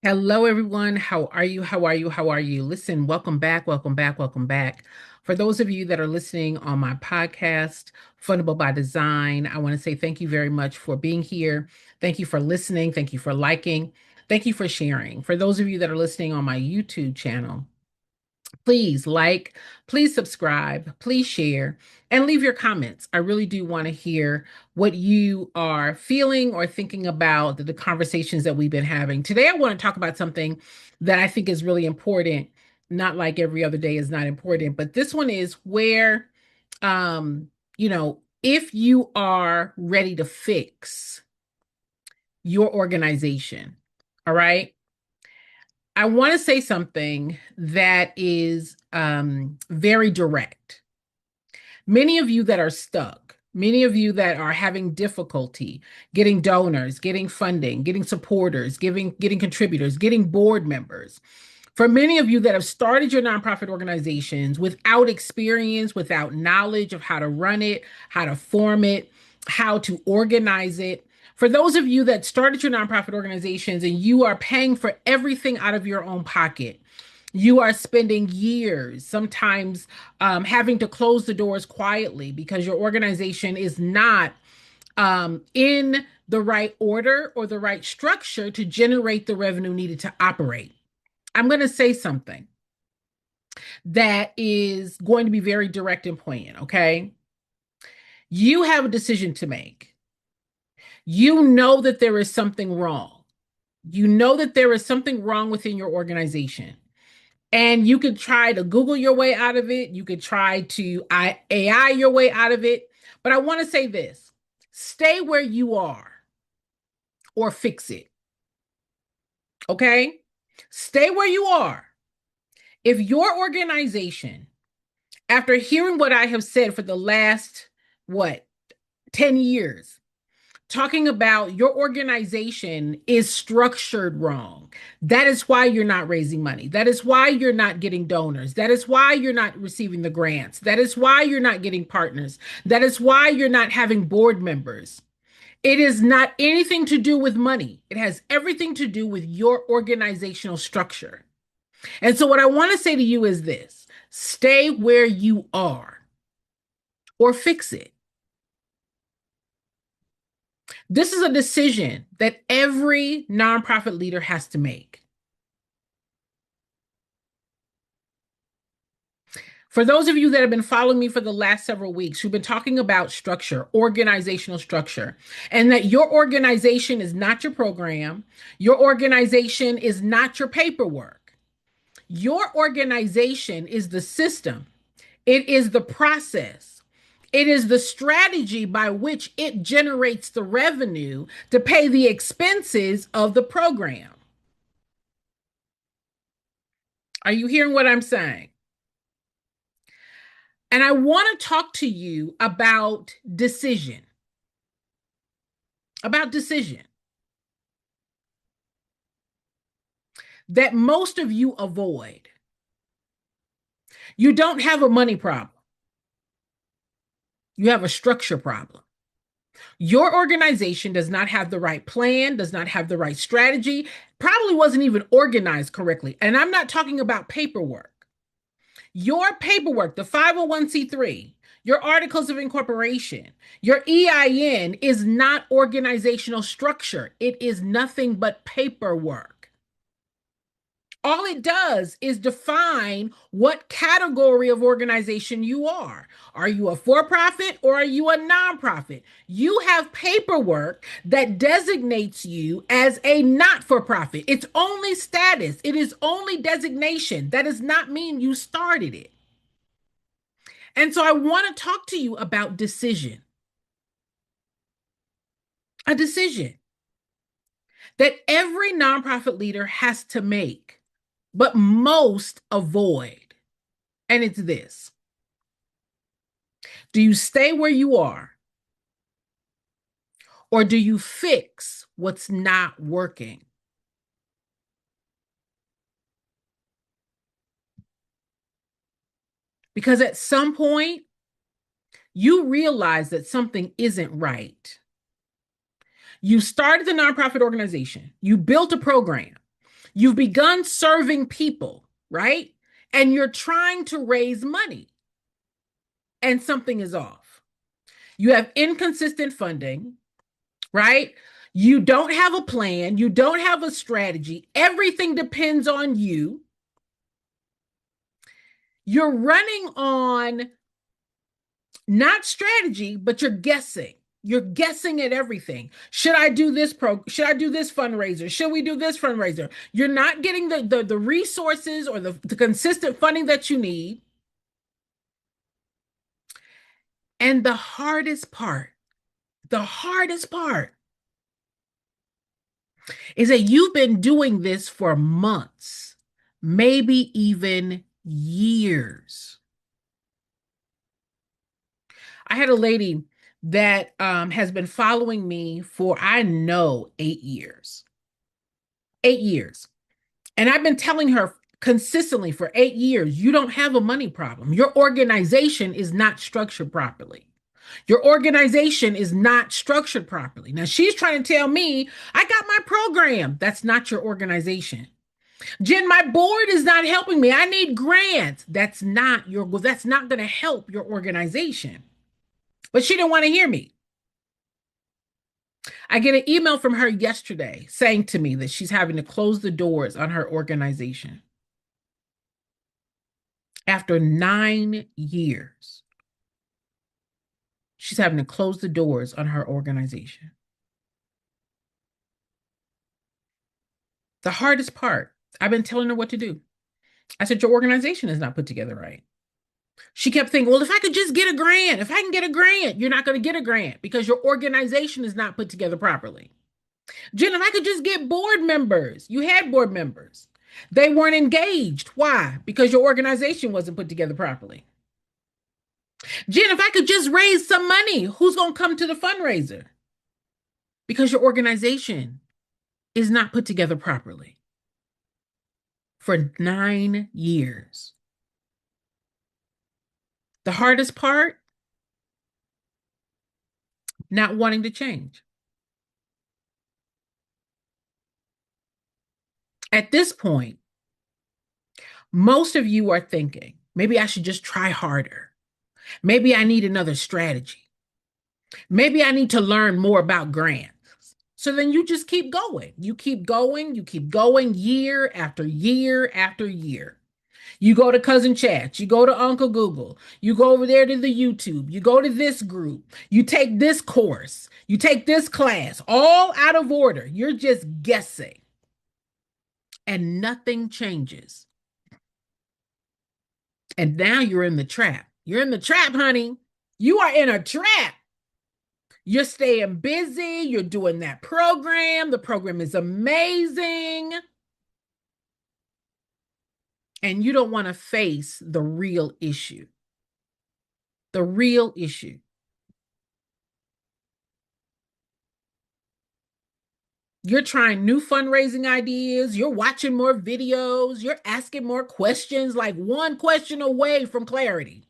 Hello, everyone. How are you? How are you? How are you? Listen, welcome back. Welcome back. Welcome back. For those of you that are listening on my podcast, Fundable by Design, I want to say thank you very much for being here. Thank you for listening. Thank you for liking. Thank you for sharing. For those of you that are listening on my YouTube channel, please like, please subscribe, please share, and leave your comments. I really do want to hear what you are feeling or thinking about the conversations that we've been having. Today, I want to talk about something that I think is really important. Not like every other day is not important, but this one is where, if you are ready to fix your organization, all right? I want to say something that is very direct. Many of you that are stuck, many of you that are having difficulty getting donors, getting funding, getting supporters, getting contributors, getting board members. For many of you that have started your nonprofit organizations without experience, without knowledge of how to run it, how to form it, how to organize it. For those of you that started your nonprofit organizations and you are paying for everything out of your own pocket, you are spending years, sometimes having to close the doors quietly because your organization is not in the right order or the right structure to generate the revenue needed to operate. I'm going to say something that is going to be very direct and poignant, okay? You have a decision to make. You know that there is something wrong. You know that there is something wrong within your organization. And you could try to Google your way out of it. You could try to AI your way out of it. But I want to say this: stay where you are or fix it. Okay? Stay where you are. If your organization, after hearing what I have said for the last, what, 10 years, talking about your organization is structured wrong. That is why you're not raising money. That is why you're not getting donors. That is why you're not receiving the grants. That is why you're not getting partners. That is why you're not having board members. It is not anything to do with money. It has everything to do with your organizational structure. And so, what I want to say to you is this: stay where you are or fix it. This is a decision that every nonprofit leader has to make. For those of you that have been following me for the last several weeks, who've been talking about structure, organizational structure, and that your organization is not your program, your organization is not your paperwork. Your organization is the system, it is the process, it is the strategy by which it generates the revenue to pay the expenses of the program. Are you hearing what I'm saying? And I want to talk to you about decision that most of you avoid. You don't have a money problem. You have a structure problem. Your organization does not have the right plan, does not have the right strategy, probably wasn't even organized correctly. And I'm not talking about paperwork. Your paperwork, the 501c3, your articles of incorporation, your EIN is not organizational structure. It is nothing but paperwork. All it does is define what category of organization you are. Are you a for profit or are you a nonprofit? You have paperwork that designates you as a not for profit. It's only status, it is only designation. That does not mean you started it. And so I want to talk to you about decision. A decision that every nonprofit leader has to make, but most avoid. And it's this: do you stay where you are or do you fix what's not working? Because at some point, you realize that something isn't right. You started the nonprofit organization, you built a program, You've begun serving people, right? And you're trying to raise money, and something is off. You have inconsistent funding, right? You don't have a plan. You don't have a strategy. Everything depends on you. You're running on not strategy, but you're guessing. You're guessing at everything. Should I do this should I do this fundraiser? Should we do this fundraiser? You're not getting the resources or the consistent funding that you need. And the hardest part is that you've been doing this for months, maybe even years. I had a lady that has been following me for, I know, 8 years. 8 years. And I've been telling her consistently for 8 years, you don't have a money problem. Your organization is not structured properly. Your organization is not structured properly. Now she's trying to tell me, I got my program. That's not your organization. Jen, my board is not helping me. I need grants. That's not going to help your organization. But she didn't want to hear me. I get an email from her yesterday saying to me that she's having to close the doors on her organization after 9 years. She's having to close the doors on her organization. The hardest part, I've been telling her what to do. I said, your organization is not put together right. She kept thinking, well, if I could just get a grant, if I can get a grant, you're not going to get a grant because your organization is not put together properly. Jen, if I could just get board members, you had board members. They weren't engaged. Why? Because your organization wasn't put together properly. Jen, if I could just raise some money, who's going to come to the fundraiser? Because your organization is not put together properly. For 9 years. The hardest part, not wanting to change. At this point, most of you are thinking, maybe I should just try harder. Maybe I need another strategy. Maybe I need to learn more about grants. So then you just keep going. You keep going. You keep going year after year after year. You go to Cousin Chat, you go to Uncle Google, you go over there to the YouTube, you go to this group, you take this course, you take this class, all out of order. You're just guessing. And nothing changes. And now you're in the trap. You're in the trap, honey. You are in a trap. You're staying busy. You're doing that program. The program is amazing. And you don't want to face the real issue. The real issue. You're trying new fundraising ideas. You're watching more videos. You're asking more questions, like one question away from clarity.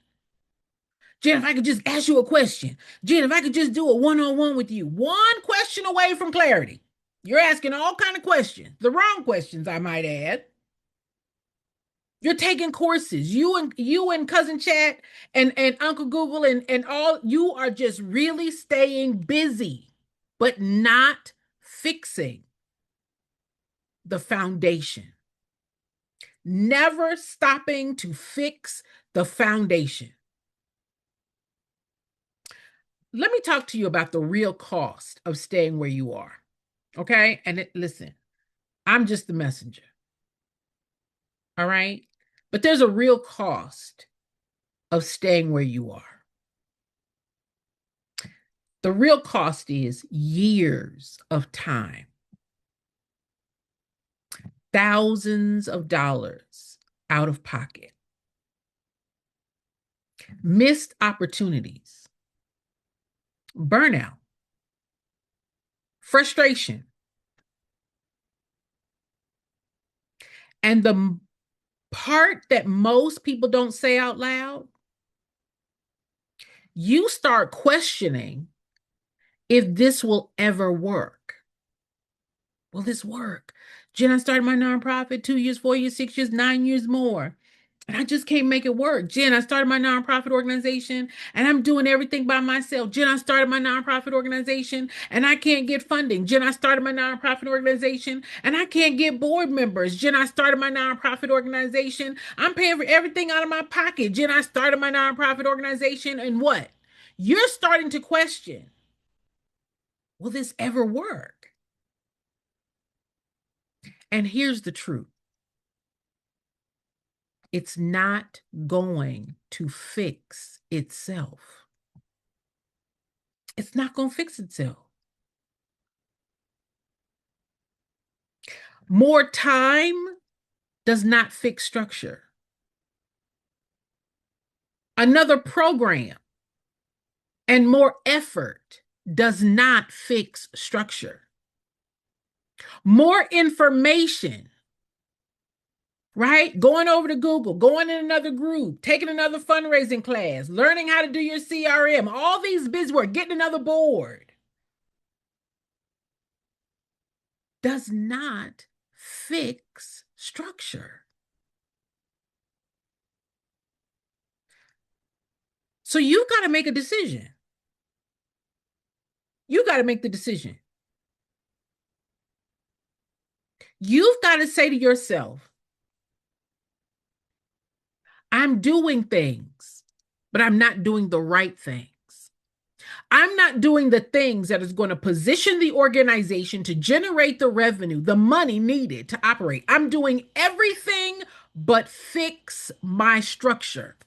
Jen, if I could just ask you a question. Jen, if I could just do a one-on-one with you. One question away from clarity. You're asking all kind of questions. The wrong questions, I might add. You're taking courses. You and Cousin Chat and Uncle Google and all, you are just really staying busy, but not fixing the foundation. Never stopping to fix the foundation. Let me talk to you about the real cost of staying where you are. Okay? And listen, I'm just the messenger. All right? But there's a real cost of staying where you are. The real cost is years of time, thousands of dollars out of pocket, missed opportunities, burnout, frustration. And the part that most people don't say out loud, you start questioning if this will ever work. Will this work? Jen, I started my nonprofit 2 years, 4 years, 6 years, 9 years more. And I just can't make it work. Jen, I started my nonprofit organization and I'm doing everything by myself. Jen, I started my nonprofit organization and I can't get funding. Jen, I started my nonprofit organization and I can't get board members. Jen, I started my nonprofit organization. I'm paying for everything out of my pocket. Jen, I started my nonprofit organization and what? You're starting to question, will this ever work? And here's the truth. It's not going to fix itself. It's not going to fix itself. More time does not fix structure. Another program and more effort does not fix structure. More information, right? Going over to Google, going in another group, taking another fundraising class, learning how to do your CRM, all these buzzwords, getting another board does not fix structure. So you've got to make a decision. You got to make the decision. You've got to say to yourself, I'm doing things, but I'm not doing the right things. I'm not doing the things that is going to position the organization to generate the revenue, the money needed to operate. I'm doing everything but fix my structure.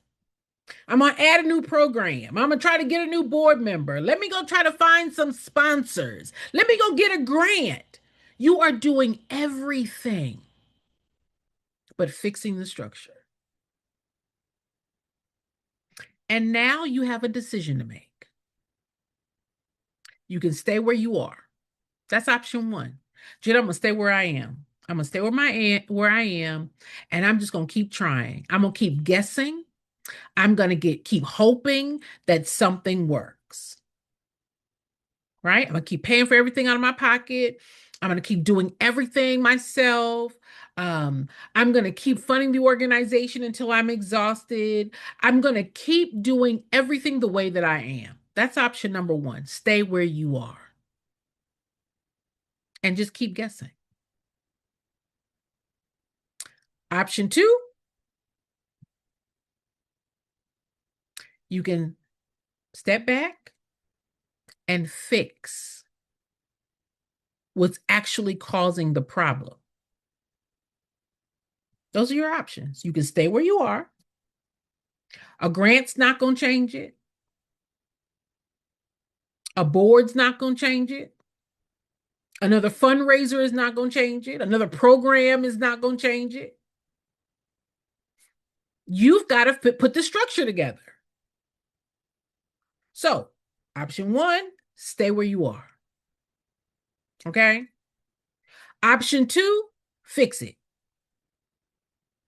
I'm going to add a new program. I'm going to try to get a new board member. Let me go try to find some sponsors. Let me go get a grant. You are doing everything but fixing the structure. And now you have a decision to make. You can stay where you are. That's option one. Jen, I'm going to stay where I am. I'm going to stay where I am, and I'm just going to keep trying. I'm going to keep guessing. I'm going to keep hoping that something works. Right? I'm going to keep paying for everything out of my pocket. I'm going to keep doing everything myself. I'm going to keep funding the organization until I'm exhausted. I'm going to keep doing everything the way that I am. That's option number one. Stay where you are and just keep guessing. Option two, you can step back and fix what's actually causing the problem. Those are your options. You can stay where you are. A grant's not going to change it. A board's not going to change it. Another fundraiser is not going to change it. Another program is not going to change it. You've got to put the structure together. So, option one, stay where you are. Okay? Option two, fix it.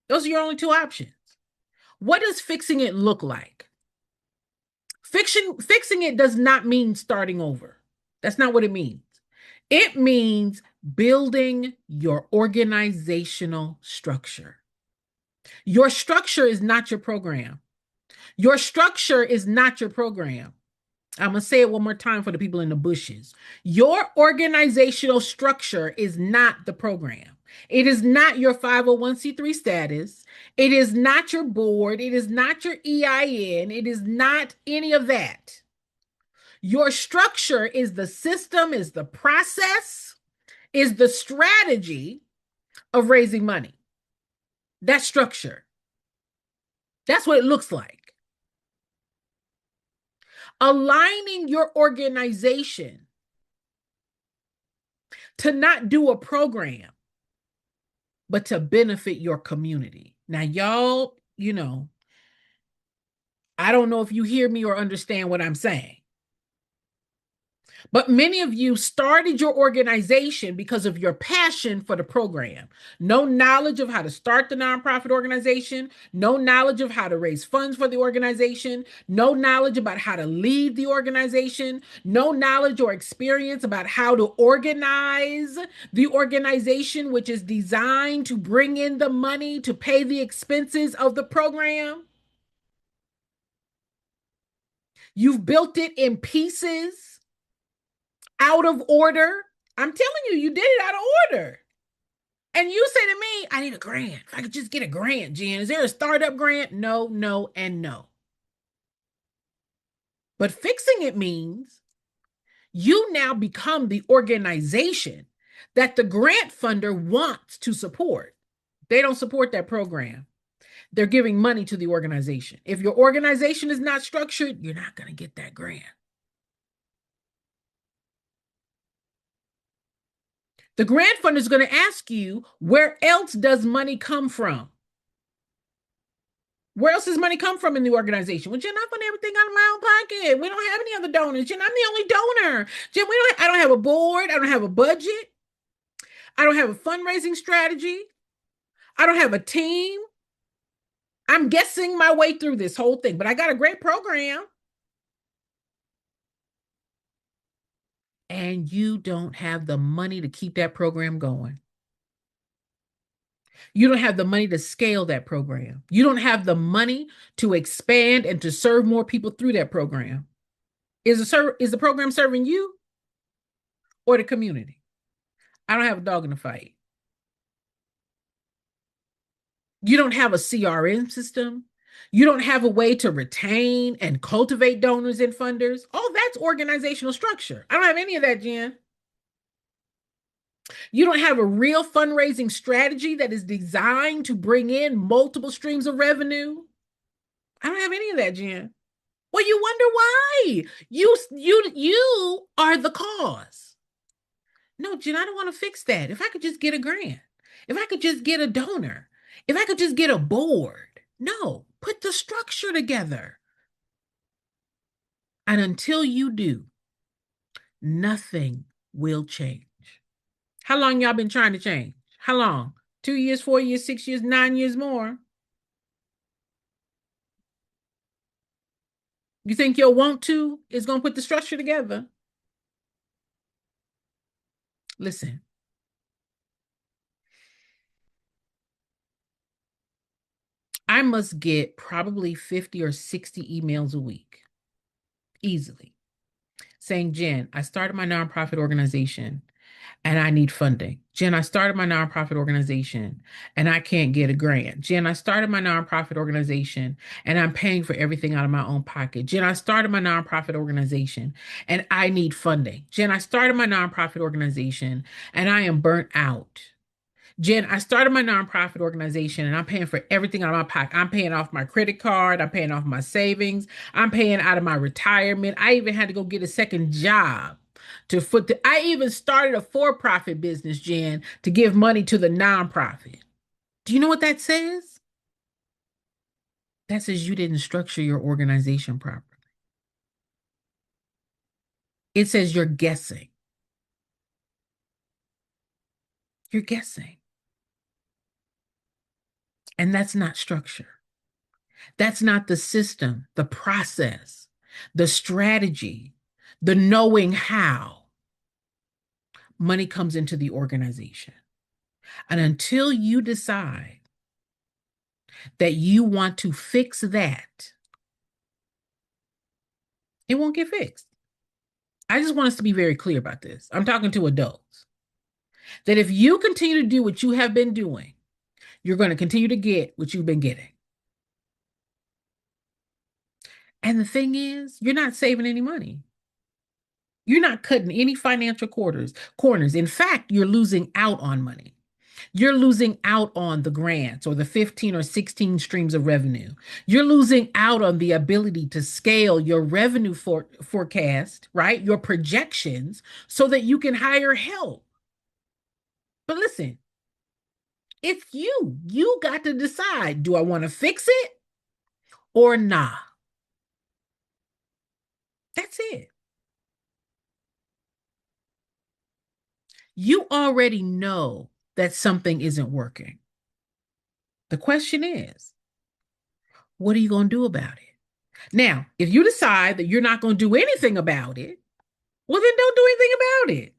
Those are your only two options. What does fixing it look like? Fixing it does not mean starting over. That's not what it means. It means building your organizational structure. Your structure is not your program. Your structure is not your program. I'm going to say it one more time for the people in the bushes. Your organizational structure is not the program. It is not your 501c3 status. It is not your board. It is not your EIN. It is not any of that. Your structure is the system, is the process, is the strategy of raising money. That's structure. That's what it looks like. Aligning your organization to not do a program, but to benefit your community. Now, y'all, I don't know if you hear me or understand what I'm saying. But many of you started your organization because of your passion for the program. No knowledge of how to start the nonprofit organization, no knowledge of how to raise funds for the organization, no knowledge about how to lead the organization, no knowledge or experience about how to organize the organization, which is designed to bring in the money to pay the expenses of the program. You've built it in pieces, out of order. I'm telling you, you did it out of order. And you say to me, I need a grant. If I could just get a grant, Jen, is there a startup grant? No, no, and no. But fixing it means you now become the organization that the grant funder wants to support. They don't support that program. They're giving money to the organization. If your organization is not structured, you're not going to get that grant. The grant funder is going to ask you, where else does money come from? Where else does money come from in the organization? Well, Jen, I fund everything out of my own pocket. We don't have any other donors. Jen, I'm the only donor. Jen, I don't have a board. I don't have a budget. I don't have a fundraising strategy. I don't have a team. I'm guessing my way through this whole thing, but I got a great program. And you don't have the money to keep that program going. You don't have the money to scale that program. You don't have the money to expand and to serve more people through that program. Is the program serving you or the community? I don't have a dog in the fight. You don't have a CRM system. You don't have a way to retain and cultivate donors and funders. Oh, that's organizational structure. I don't have any of that, Jen. You don't have a real fundraising strategy that is designed to bring in multiple streams of revenue. I don't have any of that, Jen. Well, you wonder why. You are the cause. No, Jen, I don't want to fix that. If I could just get a grant, if I could just get a donor, if I could just get a board. No, put the structure together. And until you do, nothing will change. How long y'all been trying to change? How long? 2 years, 4 years, 6 years, 9 years more? You think your want to is going to put the structure together? Listen, I must get probably 50 or 60 emails a week, easily, saying, Jen, I started my nonprofit organization and I need funding. Jen, I started my nonprofit organization and I can't get a grant. Jen, I started my nonprofit organization and I'm paying for everything out of my own pocket. Jen, I started my nonprofit organization and I need funding. Jen, I started my nonprofit organization and I am burnt out. Jen, I started my nonprofit organization and I'm paying for everything out of my pocket. I'm paying off my credit card. I'm paying off my savings. I'm paying out of my retirement. I even had to go get a second job I even started a for-profit business, Jen, to give money to the nonprofit. Do you know what that says? That says you didn't structure your organization properly. It says you're guessing. You're guessing. And that's not structure. That's not the system, the process, the strategy, the knowing how money comes into the organization. And until you decide that you want to fix that, it won't get fixed. I just want us to be very clear about this. I'm talking to adults. That if you continue to do what you have been doing, you're going to continue to get what you've been getting. And the thing is, you're not saving any money. You're not cutting any financial corners. In fact, you're losing out on money. You're losing out on the grants or the 15 or 16 streams of revenue. You're losing out on the ability to scale your revenue forecast, right? Your projections so that you can hire help. But listen, it's you. You got to decide, do I want to fix it or not? That's it. You already know that something isn't working. The question is, what are you going to do about it? Now, if you decide that you're not going to do anything about it, well, then don't do anything about it.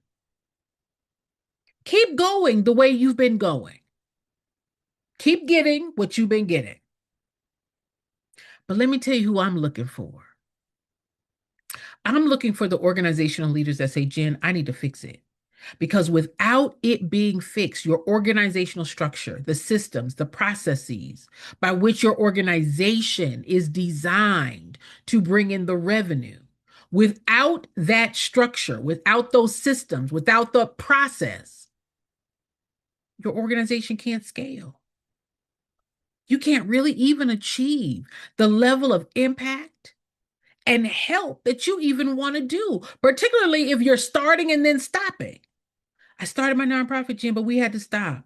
Keep going the way you've been going. Keep getting what you've been getting. But let me tell you who I'm looking for. I'm looking for the organizational leaders that say, Jen, I need to fix it. Because without it being fixed, your organizational structure, the systems, the processes by which your organization is designed to bring in the revenue, without that structure, without those systems, without the process, your organization can't scale. You can't really even achieve the level of impact and help that you even want to do, particularly if you're starting and then stopping. I started my nonprofit, Jen, but we had to stop.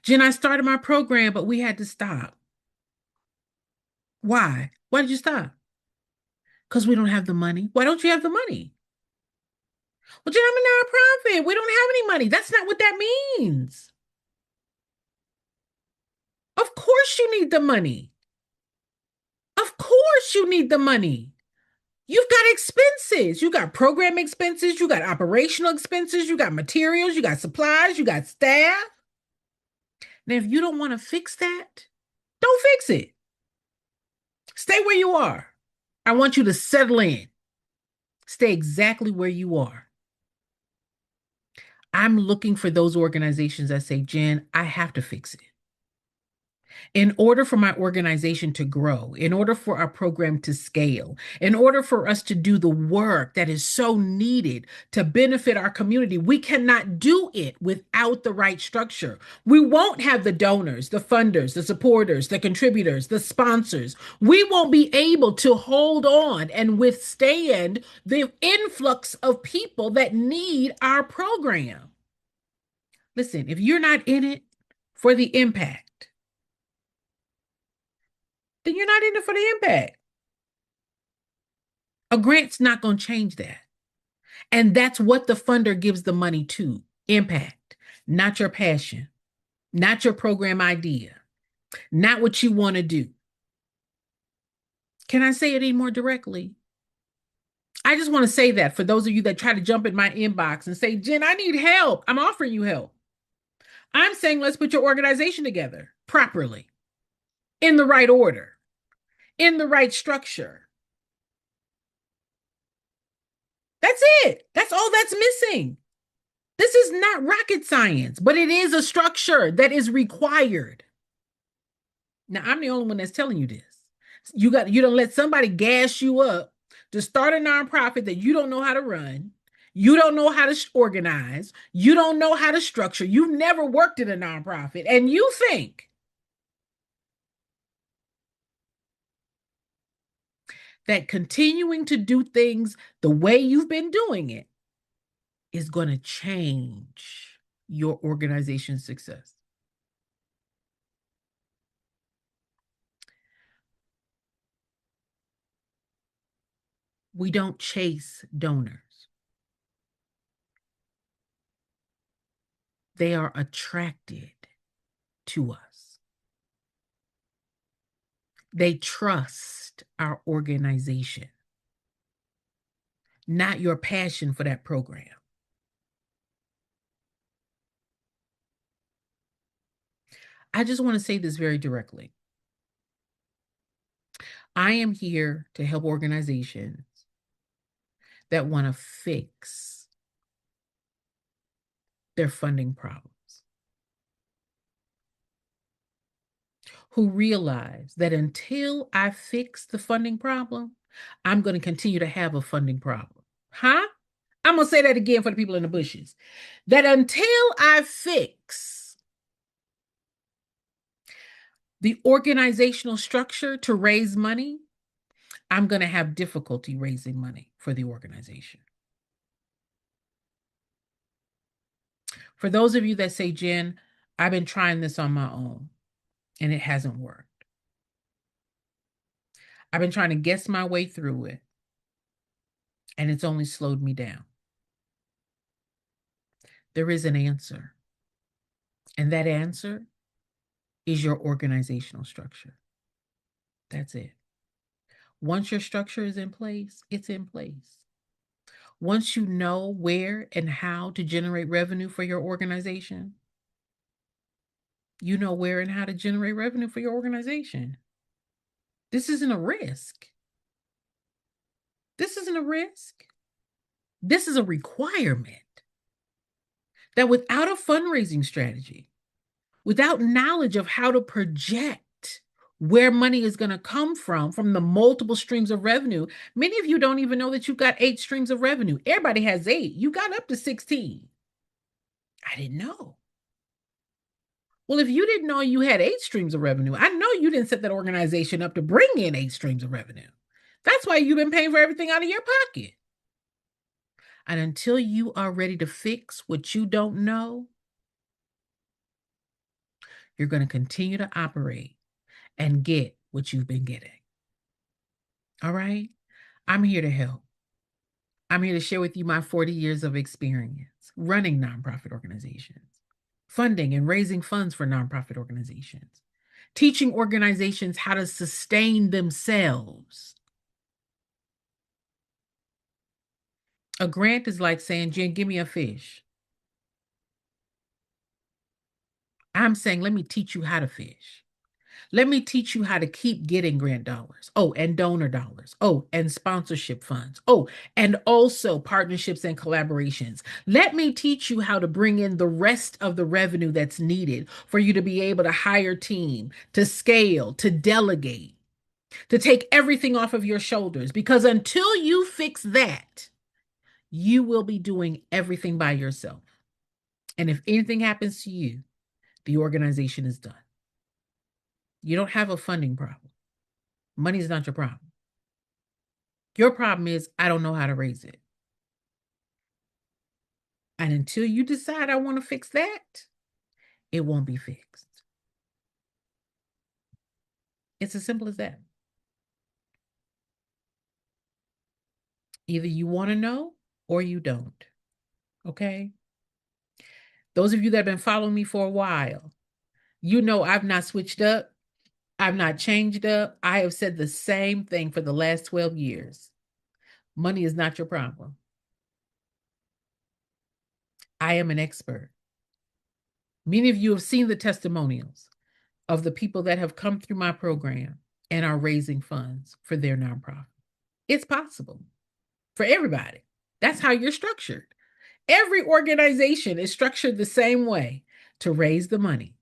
Jen, I started my program, but we had to stop. Why? Why did you stop? Because we don't have the money. Why don't you have the money? Well, Jen, I'm a nonprofit. We don't have any money. That's not what that means. Of course you need the money. Of course you need the money. You've got expenses. You got program expenses. You got operational expenses. You got materials. You got supplies. You got staff. Now, if you don't want to fix that, don't fix it. Stay where you are. I want you to settle in. Stay exactly where you are. I'm looking for those organizations that say, Jen, I have to fix it. In order for my organization to grow, in order for our program to scale, in order for us to do the work that is so needed to benefit our community, we cannot do it without the right structure. We won't have the donors, the funders, the supporters, the contributors, the sponsors. We won't be able to hold on and withstand the influx of people that need our program. Listen, if you're not in it for the impact, then you're not in it for the impact. A grant's not going to change that. And that's what the funder gives the money to: impact, not your passion, not your program idea, not what you want to do. Can I say it any more directly? I just want to say that for those of you that try to jump in my inbox and say, Jen, I need help. I'm offering you help. I'm saying let's put your organization together properly, in the right order, in the right structure. That's it. That's all that's missing. This is not rocket science, but it is a structure that is required. Now, I'm the only one that's telling you this. You don't let somebody gas you up to start a nonprofit that you don't know how to run. You don't know how to organize. You don't know how to structure. You've never worked in a nonprofit, and you think that continuing to do things the way you've been doing it is going to change your organization's success. We don't chase donors. They are attracted to us. They trust our organization, not your passion for that program. I just want to say this very directly. I am here to help organizations that want to fix their funding problems, who realize that until I fix the funding problem, I'm going to continue to have a funding problem. Huh? I'm going to say that again for the people in the bushes. That until I fix the organizational structure to raise money, I'm going to have difficulty raising money for the organization. For those of you that say, Jen, I've been trying this on my own and it hasn't worked. I've been trying to guess my way through it and it's only slowed me down. There is an answer. And that answer is your organizational structure. That's it. Once your structure is in place, it's in place. Once you know where and how to generate revenue for your organization, you know where and how to generate revenue for your organization. This isn't a risk. This isn't a risk. This is a requirement that without a fundraising strategy, without knowledge of how to project where money is going to come from the multiple streams of revenue. Many of you don't even know that you've got 8 streams of revenue. Everybody has 8. You got up to 16. I didn't know. Well, if you didn't know you had 8 streams of revenue, I know you didn't set that organization up to bring in 8 streams of revenue. That's why you've been paying for everything out of your pocket. And until you are ready to fix what you don't know, you're going to continue to operate and get what you've been getting. All right? I'm here to help. I'm here to share with you my 40 years of experience running nonprofit organizations, funding and raising funds for nonprofit organizations, teaching organizations how to sustain themselves. A grant is like saying, Jen, give me a fish. I'm saying, let me teach you how to fish. Let me teach you how to keep getting grant dollars. Oh, and donor dollars. Oh, and sponsorship funds. Oh, and also partnerships and collaborations. Let me teach you how to bring in the rest of the revenue that's needed for you to be able to hire team, to scale, to delegate, to take everything off of your shoulders. Because until you fix that, you will be doing everything by yourself. And if anything happens to you, the organization is done. You don't have a funding problem. Money is not your problem. Your problem is, I don't know how to raise it. And until you decide I want to fix that, it won't be fixed. It's as simple as that. Either you want to know or you don't. Okay? Those of you that have been following me for a while, you know I've not switched up. I've not changed up. I have said the same thing for the last 12 years. Money is not your problem. I am an expert. Many of you have seen the testimonials of the people that have come through my program and are raising funds for their nonprofit. It's possible for everybody. That's how you're structured. Every organization is structured the same way to raise the money,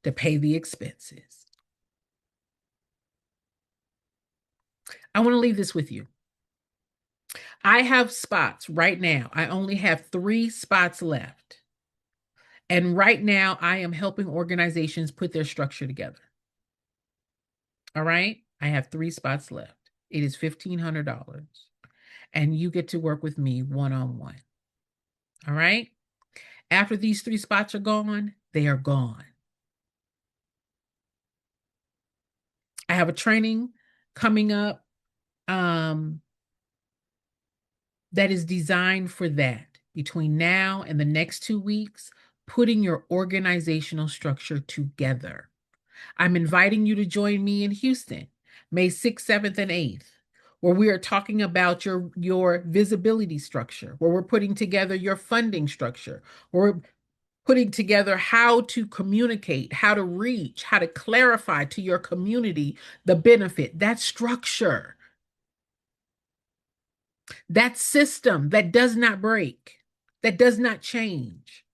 to pay the expenses. I want to leave this with you. I have spots right now. I only have 3 spots left. And right now, I am helping organizations put their structure together. All right? I have 3 spots left. It is $1,500. And you get to work with me one-on-one. All right? After these 3 spots are gone, they are gone. I have a training coming up that is designed for that. Between now and the next 2 weeks, putting your organizational structure together. I'm inviting you to join me in Houston, May 6th, 7th, and 8th, where we are talking about your visibility structure, where we're putting together your funding structure, where we're putting together how to communicate, how to reach, how to clarify to your community the benefit, that structure, that system that does not break, that does not change.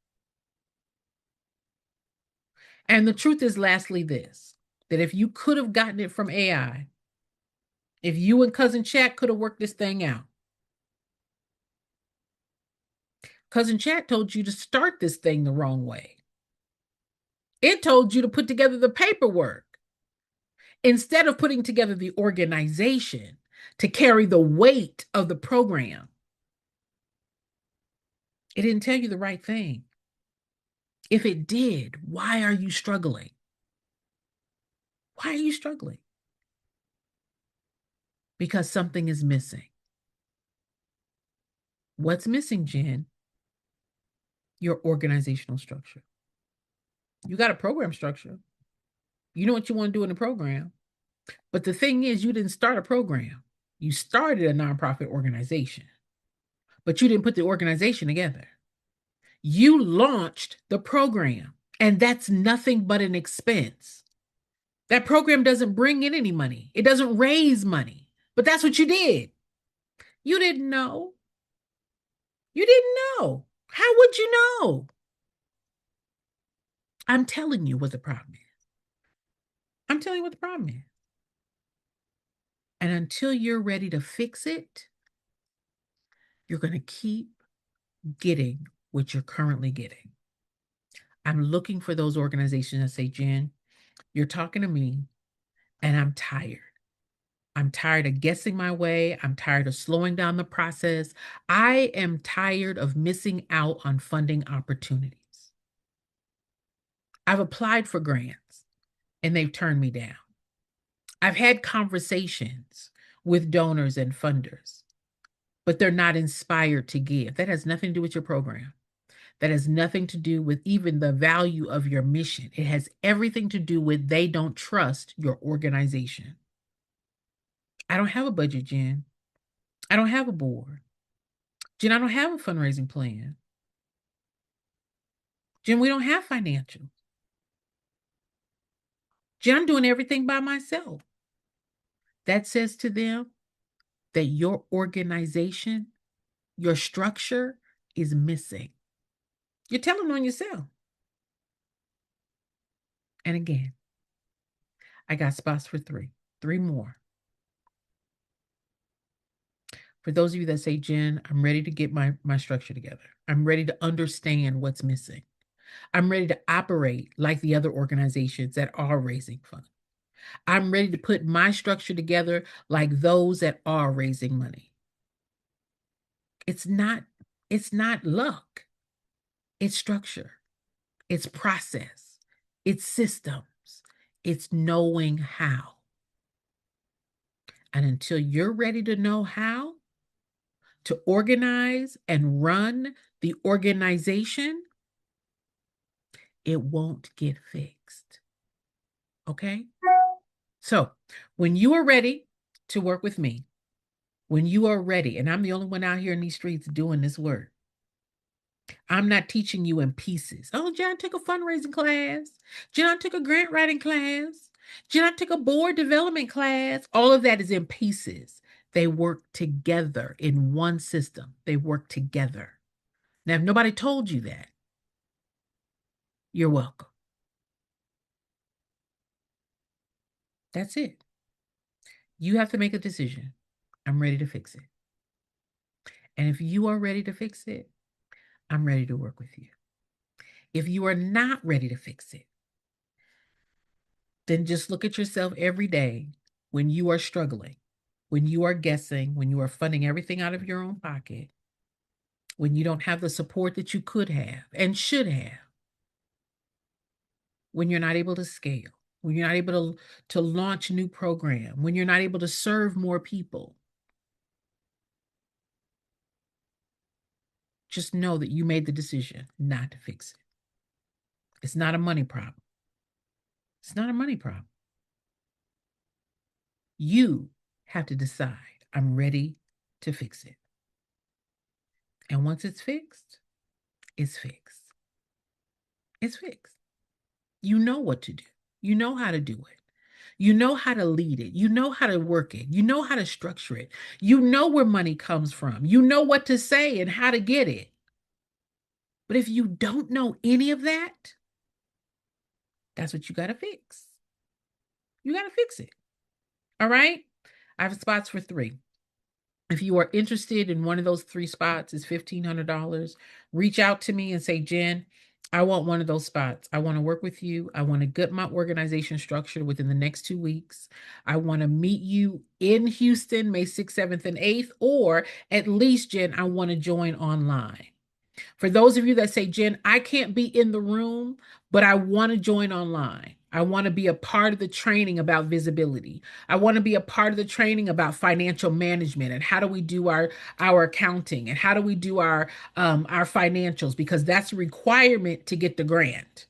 And the truth is, lastly, this, that if you could have gotten it from AI, if you and Cousin Chat could have worked this thing out, Cousin Chat told you to start this thing the wrong way. It told you to put together the paperwork instead of putting together the organization to carry the weight of the program. It didn't tell you the right thing. If it did, why are you struggling? Why are you struggling? Because something is missing. What's missing, Jen? your organizational structure. You got a program structure. You know what you want to do in the program. But the thing is, you didn't start a program. You started a nonprofit organization, but you didn't put the organization together. You launched the program, and that's nothing but an expense. That program doesn't bring in any money. It doesn't raise money, but that's what you did. You didn't know. You didn't know. How would you know? I'm telling you what the problem is. I'm telling you what the problem is. And until you're ready to fix it, you're going to keep getting what you're currently getting. I'm looking for those organizations that say, Jen, you're talking to me and I'm tired. I'm tired of guessing my way. I'm tired of slowing down the process. I am tired of missing out on funding opportunities. I've applied for grants and they've turned me down. I've had conversations with donors and funders, but they're not inspired to give. That has nothing to do with your program. That has nothing to do with even the value of your mission. It has everything to do with they don't trust your organization. I don't have a budget, Jen. I don't have a board. Jen, I don't have a fundraising plan. Jen, we don't have financials. Jen, I'm doing everything by myself. That says to them that your organization, your structure is missing. You're telling on yourself. And again, I got spots for three more. For those of you that say, Jen, I'm ready to get my structure together. I'm ready to understand what's missing. I'm ready to operate like the other organizations that are raising funds. I'm ready to put my structure together like those that are raising money. It's not luck. It's structure. It's process. It's systems. It's knowing how. And until you're ready to know how to organize and run the organization, it won't get fixed. Okay? So when you are ready to work with me, when you are ready, and I'm the only one out here in these streets doing this work, I'm not teaching you in pieces. Oh, John took a fundraising class. John took a grant writing class. John took a board development class. All of that is in pieces. They work together in one system. They work together. Now, if nobody told you that, you're welcome. That's it. You have to make a decision. I'm ready to fix it. And if you are ready to fix it, I'm ready to work with you. If you are not ready to fix it, then just look at yourself every day when you are struggling, when you are guessing, when you are funding everything out of your own pocket, when you don't have the support that you could have and should have, when you're not able to scale, when you're not able to launch a new program, when you're not able to serve more people. Just know that you made the decision not to fix it. It's not a money problem. It's not a money problem. You have to decide, I'm ready to fix it. And once it's fixed, it's fixed. It's fixed. You know what to do. You know how to do it. You know how to lead it. You know how to work it. You know how to structure it. You know where money comes from. You know what to say and how to get it. But if you don't know any of that, that's what you got to fix. You got to fix it. All right? I have spots for 3. If you are interested in one of those 3 spots, it's $1,500. Reach out to me and say, Jen, I want one of those spots. I want to work with you. I want to get my organization structured within the next 2 weeks. I want to meet you in Houston, May 6th, 7th, and 8th, or at least, Jen, I want to join online. For those of you that say, Jen, I can't be in the room, but I want to join online. I want to be a part of the training about visibility. I want to be a part of the training about financial management and how do we do our accounting and how do we do our financials, because that's a requirement to get the grant.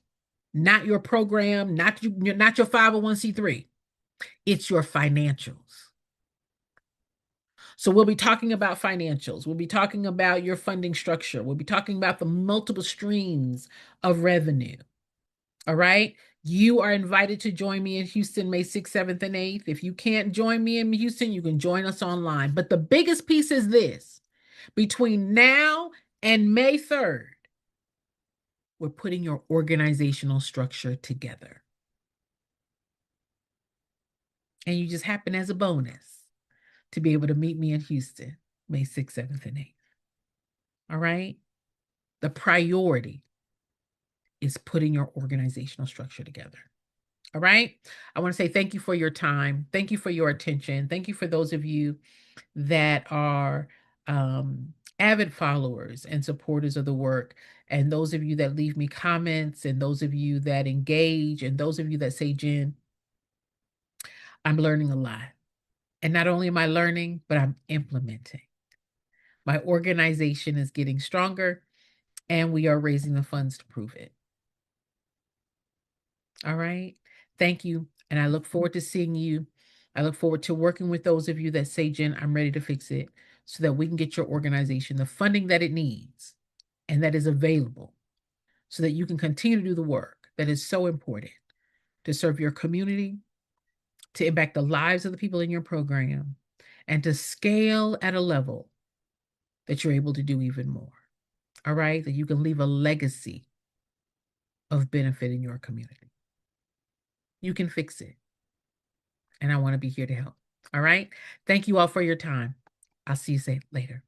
Not your program, not your 501c3. It's your financials. So we'll be talking about financials. We'll be talking about your funding structure. We'll be talking about the multiple streams of revenue. All right. You are invited to join me in Houston, May 6th, 7th, and 8th. If you can't join me in Houston, you can join us online. But the biggest piece is this: between now and May 3rd, we're putting your organizational structure together. And you just happen as a bonus to be able to meet me in Houston, May 6th, 7th, and 8th. All right. The priority is putting your organizational structure together. All right. I want to say thank you for your time. Thank you for your attention. Thank you for those of you that are avid followers and supporters of the work, and those of you that leave me comments, and those of you that engage, and those of you that say, Jen, I'm learning a lot. And not only am I learning, but I'm implementing. My organization is getting stronger, and we are raising the funds to prove it. All right. Thank you. And I look forward to seeing you. I look forward to working with those of you that say, Jen, I'm ready to fix it, so that we can get your organization the funding that it needs and that is available, so that you can continue to do the work that is so important to serve your community, to impact the lives of the people in your program, and to scale at a level that you're able to do even more. All right. That you can leave a legacy of benefit in your community. You can fix it. And I want to be here to help. All right. Thank you all for your time. I'll see you later.